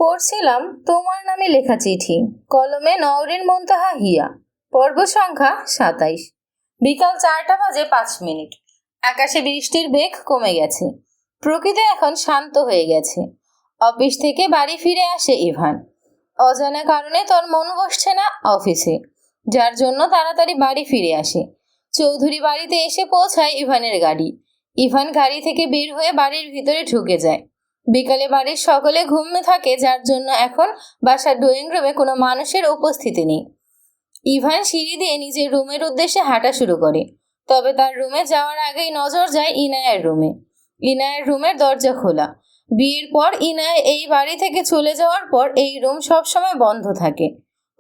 পড়ছিলাম তোমার নামে লেখা চিঠি, কলমে নওরিন মুনতাহা হিয়া। পর্ব সংখ্যা ২৭। বিকাল ৪টা বাজে ৫ মিনিট। আকাশে বৃষ্টির বেগ কমে গেছে, প্রকৃতি এখন শান্ত হয়ে গেছে। অফিস থেকে বাড়ি ফিরে আসে ইভান। অজানা কারণে তোর মন বসছে না অফিসে, যার জন্য তাড়াতাড়ি বাড়ি ফিরে আসে। চৌধুরী বাড়িতে এসে পৌঁছায় ইভানের গাড়ি। ইভান গাড়ি থেকে বের হয়ে বাড়ির ভিতরে ঢুকে যায়। বিকালে বাড়ির সকলে ঘুমে থাকে, যার জন্য এখন বাসার ড্রয়িং রুমে কোনো মানুষের উপস্থিতি নেই। ইভান সিঁড়ি দিয়ে নিজের রুমের উদ্দেশ্যে হাঁটা শুরু করে, তবে তার রুমে যাওয়ার আগেই নজর যায় ইনায়ার রুমে। ইনায়ার রুমের দরজা খোলা। বিয়ের পর ইনায়া এই বাড়ি থেকে চলে যাওয়ার পর এই রুম সবসময় বন্ধ থাকে,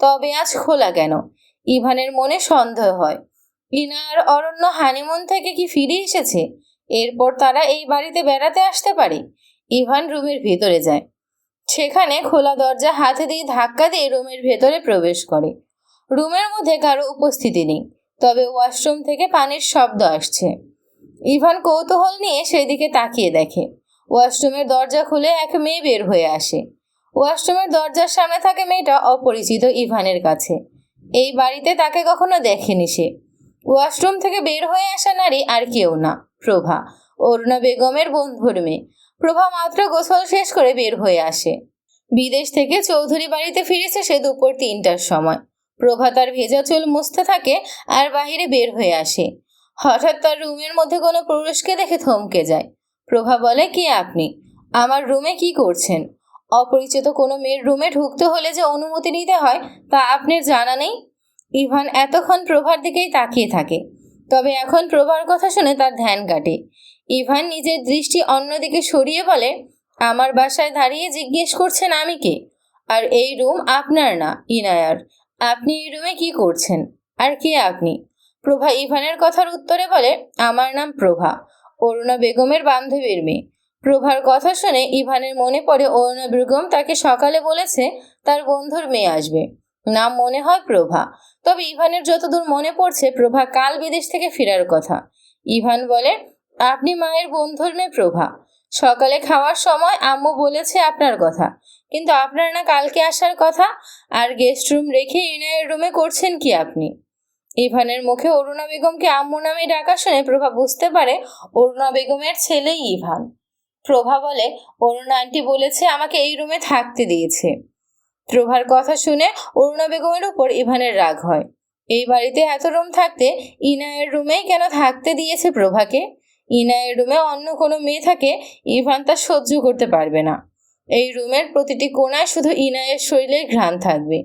তবে আজ খোলা কেন? ইভানের মনে সন্দেহ হয়। ইনায়ার অরণ্য হানিমুন থেকে কি ফিরে এসেছে? এরপর তারা এই বাড়িতে বেড়াতে আসতে পারে। ইভান রুমের ভেতরে যায়। সেখানে খোলা দরজা হাতে দিয়ে ধাক্কা দিয়ে রুমের ভেতরে প্রবেশ করে। রুমের মধ্যে কারো উপস্থিতি নেই, তবে ওয়াশরুম থেকে পানির শব্দ আসছে। ইভান কৌতূহল নিয়ে সেদিকে তাকিয়ে দেখে। ওয়াশরুমের দরজা খুলে এক মেয়ে বের হয়ে আসে। ওয়াশরুমের দরজার সামনে থাকে মেয়েটা অপরিচিত ইভানের কাছে। এই বাড়িতে তাকে কখনো দেখেনি সে। ওয়াশরুম থেকে বের হয়ে আসা নারী আর কেউ না, প্রভা, অরুণা বেগমের বন্ধুর মেয়ে। প্রভা মাত্র গোসল শেষ করে বের হয়ে আসে। বিদেশ থেকে চৌধুরী বাড়িতে ফিরেছে সে দুপুর ৩টার সময়। প্রভা তার ভেজা চুল মুছতে থাকে আর বাহিরে বের হয়ে আসে। হঠাৎ তার রুমের মধ্যে কোনো পুরুষকে দেখে থমকে যায়। প্রভা বলে, কে আপনি? আমার রুমে কি করছেন? অপরিচিত কোনো মেয়ের রুমে ঢুকতে হলে যে অনুমতি নিতে হয় তা আপনার জানা নেই? ইভান এতক্ষণ প্রভার দিকেই তাকিয়ে থাকে, তবে এখন প্রভার কথা শুনে তার ধ্যান কাটে। ইভান নিজের দৃষ্টি অন্যদিকে সরিয়ে বলে, আমার বাসায় দাঁড়িয়ে জিজ্ঞেস করছেন আমি কে? আর এই রুম আপনার না, ইনায়ার। আপনি এই রুমে কি করছেন? আর কে আপনি? প্রভা ইভানের কথার উত্তরে বলে, আমার নাম প্রভা, অরুণা বেগমের বান্ধবীর মেয়ে। প্রভার কথা শুনে ইভানের মনে পড়ে অরুণা বেগম তাকে সকালে বলেছে তার বন্ধুর মেয়ে আসবে। নাম মনে হয় প্রভা, তবে ইভানের যতদূর মনে পড়ছে প্রভা কাল বিদেশ থেকে ফেরার কথা। ইভান বলে, আপনি মায়ের বন্ধুর মেয়ে প্রভা। সকালে খাওয়ার সময় আম্মু বলেছে আপনার কথা, কিন্তু আপনার না কালকে আসার কথা। আর গেস্ট রুম রেখে ইনায়ের রুমে করছেন কি আপনি? ইভানের মুখে অরুণা বেগমকে আম্মু নামে ডাকা শুনে প্রভা বুঝতে পারে অরুণা বেগমের ছেলেই ইভান। প্রভা বলে, অরুণা আন্টি বলেছে আমাকে এই রুমে থাকতে দিয়েছে। প্রভার কথা শুনে অরুণা বেগমের উপর ইভানের রাগ হয়। এই বাড়িতে এত রুম থাকতে ইনায়ের রুমেই কেন থাকতে দিয়েছে প্রভাকে? ইনায়ের রুমে অন্য কোনো মেয়ে থাকে, ইভান তা সহ্য করতে পারবে না। এই রুমের প্রতিটি কোণায় শুধু ইনায়ের শরীরের ঘ্রাণ থাকবে।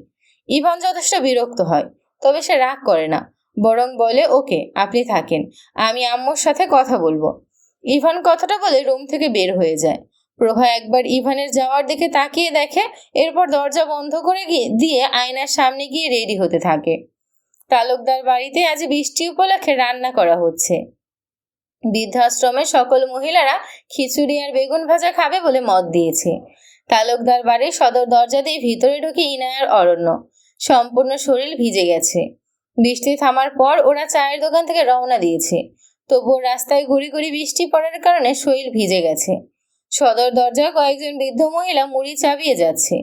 ইভান যথেষ্ট বিরক্ত হয়, তবে সে রাগ করে না, বরং বলে, ওকে আপনি থাকেন, আমি আম্মুর সাথে কথা বলবো। ইভান কথাটা বলে রুম থেকে বের হয়ে যায়। প্রভা একবার ইভানের যাওয়ার দিকে তাকিয়ে দেখে, এরপর দরজা বন্ধ করে দিয়ে আয়নার সামনে গিয়ে রেডি হতে থাকে। তালুকদার বাড়িতে আজ বৃষ্টি উপলক্ষে রান্না করা হচ্ছে। বৃদ্ধাশ্রমের সকল মহিলারা খিচুড়ি আর বেগুন ভাজা খাবে বলে মত দিয়েছে। তালুকদার বাড়ির সদর দরজা দিয়ে ভিতরে ঢুকে ইনায়ার অরণ্য। সম্পূর্ণ শরীর ভিজে গেছে। বৃষ্টি থামার পর ওরা চায়ের দোকান থেকে রওনা দিয়েছে, তবুও রাস্তায় গুড়ি গুড়ি বৃষ্টি পড়ার কারণে শরীর ভিজে গেছে। সদর দরজায় কয়েকজন বৃদ্ধ মহিলা মুড়ি চাবিয়ে যাচ্ছে।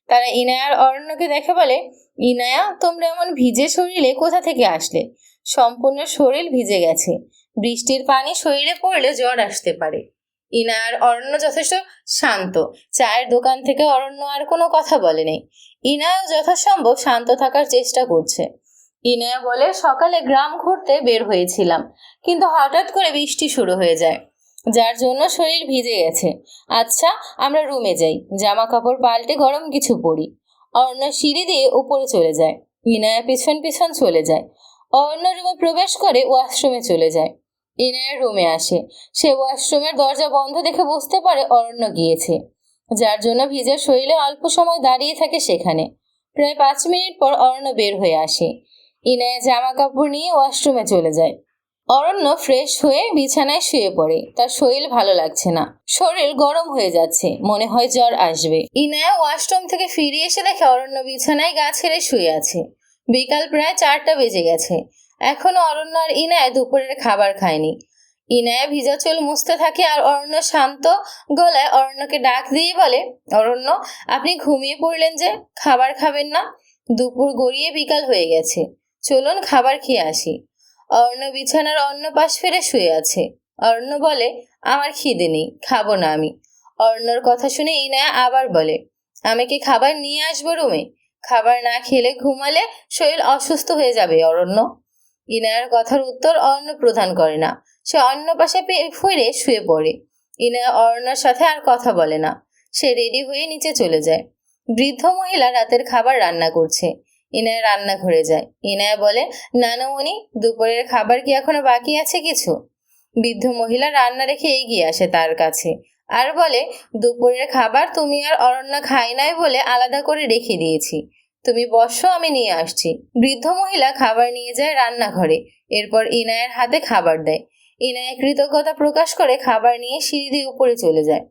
তারা ইনায়ার অরণ্যকে দেখে বলে, ইনায়া, তোমরা এমন ভিজে শরীরে কোথা থেকে আসলে? সম্পূর্ণ শরীর ভিজে গেছে, বৃষ্টির পানি শরীরে পড়লে জ্বর আসতে পারে। ইনায়ার অরণ্য যথেষ্ট শান্ত। চায়ের দোকান থেকে অরণ্য আর কোনো কথা বলেনি। ইনায়া যথাসম্ভব শান্ত থাকার চেষ্টা করছে। ইনায়া বলে, সকালে গ্রাম ঘুরতে বের হয়েছিলাম, কিন্তু হঠাৎ করে বৃষ্টি শুরু হয়ে যায়, যার জন্য শরীর ভিজে গেছে। আচ্ছা, আমরা রুমে যাই, জামা কাপড় পাল্টে গরম কিছু পরি। অরণ্য সিঁড়ি দিয়ে উপরে চলে যায়। ইনায়া পিছন পিছন চলে যায়। অরণ্য রুমে প্রবেশ করে ওয়াশরুমে চলে যায়। ইনায়া রুমে আসে। সে ওয়াশরুমের দরজা বন্ধ দেখে বুঝতে পারে অরণ্য গিয়েছে, যার জন্য ভিজে শরীরে অল্প সময় দাঁড়িয়ে থাকে সেখানে। প্রায় 5 মিনিট পর অরণ্য বের হয়ে আসে। ইনায়া জামা কাপড় নিয়ে ওয়াশরুমে চলে যায়। অরণ্য ফ্রেশ হয়ে বিছানায় শুয়ে পড়ে। তার শরীর ভালো লাগছে না, শরীর গরম হয়ে যাচ্ছে, মনে হয় জ্বর আসবে। ইনায়া ওয়াশরুম থেকে ফিরে এসে দেখে অরণ্য বিছানায় গা ছেড়ে শুয়ে আছে। বিকাল প্রায় 4টা বেজে গেছে। এখনো অরণ্য আর ইনায়া দুপুরের খাবার খায়নি। ইনায়া ভিজা চুল মুছতে থাকে আর অরণ্য শান্ত গলায় অরণ্যকে ডাক দিয়ে বলে, অরণ্য, আপনি ঘুমিয়ে পড়লেন যে, খাবার খাবেন না? দুপুর গড়িয়ে বিকাল হয়ে গেছে, চলুন খাবার খেয়ে আসি। অরণ্য বিছানার অন্য পাশ ফিরে শুয়ে আছে। অরণ্য বলে, আমার খিদে নেই, খাবো না আমি। অরণ্যর কথা শুনে ইনায়া আবার বলে, আমি কি খাবার নিয়ে আসবো রুমে? খাবার না খেলে ঘুমালে শরীর অসুস্থ হয়ে যাবে অরণ্য। ইনায়ার কথার উত্তর অরণ্য প্রদান করে না। সে অন্য পাশে ফিরে শুয়ে পড়ে। ইনায়া অরণ্যর সাথে আর কথা বলে না। সে রেডি হয়ে নিচে চলে যায়। বৃদ্ধ মহিলা রাতের খাবার রান্না করছে। ইনায়া রান্নাঘরে যায়। ইনায়া বলে, নানামণি, দুপুরের খাবার কি এখনো বাকি আছে কিছু? বৃদ্ধ মহিলা রান্না রেখে এগিয়ে আসে তার কাছে আর বলে, দুপুরের খাবার তুমি আর অরণ্য খাই নাই বলে আলাদা করে রেখে দিয়েছি, তুমি বসো, আমি নিয়ে আসছি। বৃদ্ধ মহিলা খাবার নিয়ে যায় রান্নাঘরে। এরপর ইনায়ের হাতে খাবার দেয়। ইনায়া কৃতজ্ঞতা প্রকাশ করে খাবার নিয়ে সিঁড়ি দিয়ে উপরে চলে যায়।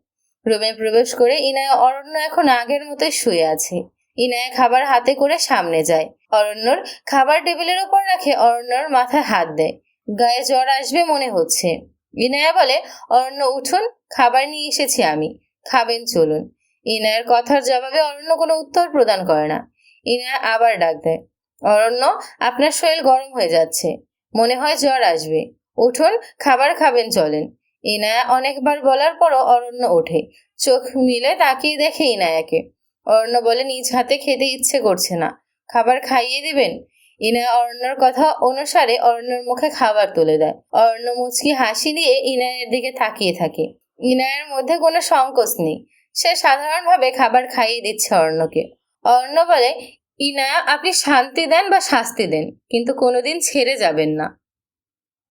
রুমে প্রবেশ করে ইনায়া অরণ্য এখন আগের মতোই শুয়ে আছে। ইনায়া খাবার হাতে করে সামনে যায়। অরণ্যর খাবার টেবিলের উপর রাখে অরণ্যর মাথায় হাত দেয়। গায়ে জ্বর আসবে মনে হচ্ছে। ইনায়া বলে, অরণ্য উঠুন, খাবার নিয়ে এসেছি আমি, খাবেন চলুন। ইনায়ার কথার জবাবে অরণ্য কোনো উত্তর প্রদান করে না। ইনায়া আবার ডাক দেয়, অরণ্য, আপনার শরীর গরম হয়ে যাচ্ছে, মনে হয় জ্বর আসবে, উঠুন, খাবার খাবেন চলেন। ইনায়া অনেকবার বলার পরও অরণ্য ওঠে। চোখ মিলে তাকিয়ে দেখে ইনায়াকে। অরণ্য বলে, নিজ হাতে খেতে ইচ্ছে করছে না, খাবার খাইয়ে দিবেন? ইনায়া অরণ্যর কথা অনুসারে অরণ্যর মুখে খাবার তুলে দেয়। অরণ্য মুচকি হাসি দিয়ে ইনায়ের দিকে তাকিয়ে থাকে। ইনায়ের মধ্যে কোনো সংকোচ নেই। সে সাধারণভাবে খাবার খাইয়ে দিচ্ছে অরণ্যকে। অরণ্য বলে, ইনায়া, আপনি শান্তি দেন বা শাস্তি দেন, কিন্তু কোনোদিন ছেড়ে যাবেন না।